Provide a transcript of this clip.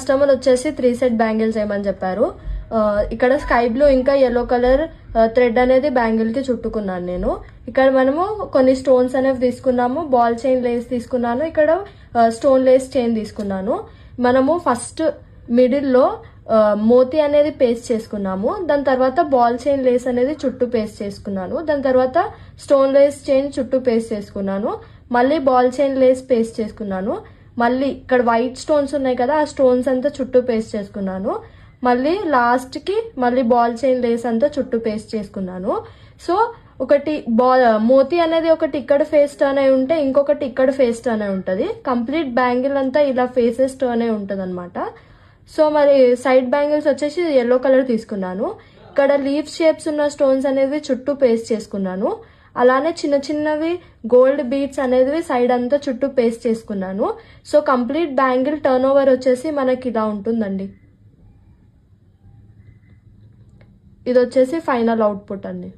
Customer వచ్చేసి 3 set bangles వేయమని చెప్పారు. ఇక్కడ స్కై బ్లూ ఇంకా yellow కలర్ థ్రెడ్ అనేది బ్యాంగిల్ కి చుట్టుకున్నాను నేను. ఇక్కడ మనము కొన్ని స్టోన్స్ అనేవి తీసుకున్నాము, బాల్ చైన్ లేస్ తీసుకున్నాను, ఇక్కడ స్టోన్ లేస్ చైన్ తీసుకున్నాను. మనము ఫస్ట్ మిడిల్ లో మోతీ అనేది పేస్ట్ చేసుకున్నాము, దాని తర్వాత బాల్ చైన్ లేస్ అనేది చుట్టూ పేస్ట్ చేసుకున్నాను, దాని తర్వాత స్టోన్ లేస్ చైన్ చుట్టూ పేస్ట్ చేసుకున్నాను, మళ్ళీ బాల్ చైన్ లేస్ పేస్ట్ చేసుకున్నాను, మళ్ళీ ఇక్కడ వైట్ స్టోన్స్ ఉన్నాయి కదా ఆ స్టోన్స్ అంతా చుట్టూ పేస్ట్ చేసుకున్నాను, మళ్ళీ లాస్ట్ కి మళ్ళీ బాల్ చైన్ లేస్ అంతా చుట్టూ పేస్ట్ చేసుకున్నాను. సో ఒకటి మోతీ అనేది ఒకటి ఇక్కడ ఫేస్ టర్న్ అయి ఉంటే ఇంకొకటి ఇక్కడ ఫేస్ టర్న్ అయి ఉంటుంది. కంప్లీట్ బ్యాంగిల్ అంతా ఇలా ఫేసెస్ టర్న్ అయి ఉంటుంది అనమాట. సో మరి సైడ్ బ్యాంగిల్స్ వచ్చేసి yellow కలర్ తీసుకున్నాను. ఇక్కడ లీఫ్ షేప్స్ ఉన్న స్టోన్స్ అనేవి చుట్టూ పేస్ట్ చేసుకున్నాను. అలానే చిన్న చిన్నవి గోల్డ్ బీడ్స్ అనేవి సైడ్ అంతా చుట్టూ పేస్ట్ చేసుకున్నాను. So complete bangle turn over వచ్చేసి మనకి ఇలా ఉంటుందండి. ఇది వచ్చేసి ఫైనల్ అవుట్పుట్ అండి.